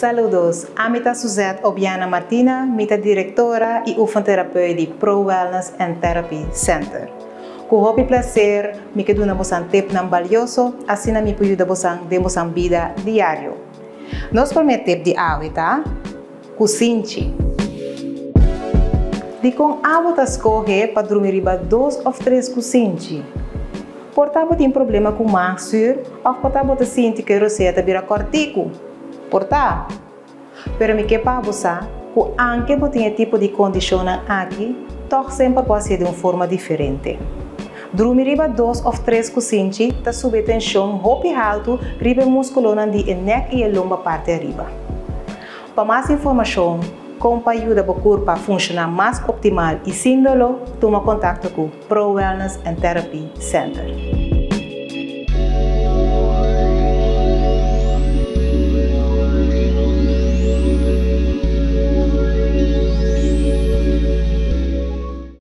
Saludos, amita Suzette Obiana Martina, mita directora e ufenterapeuta de Pro Wellness and Therapy Center. Com hobby prazer, me quedo na bosan tip nam valioso, assim na me pude da bosan de bosan vida diário. Nos primeiro tip de água, cozinhe. De com água tá escorre para dormir riba 2 ou 3 cozinhe. Portava tem problema com maçur, ou portava te sente que roseta vira cortico. Porta, pero me que para você, que anche botinha tipo de condição aqui, toch sempre pode ser de uma forma diferente. Dormir riba 2 ou 3 cozinhe, tá sob tensão, hopi alto, riba musculona de neck e a lomba parte arriba. Para mais informação, como ajuda o corpo a funcionar mais optimal e sem dolo, toma contato com Pro Wellness and Therapy Center.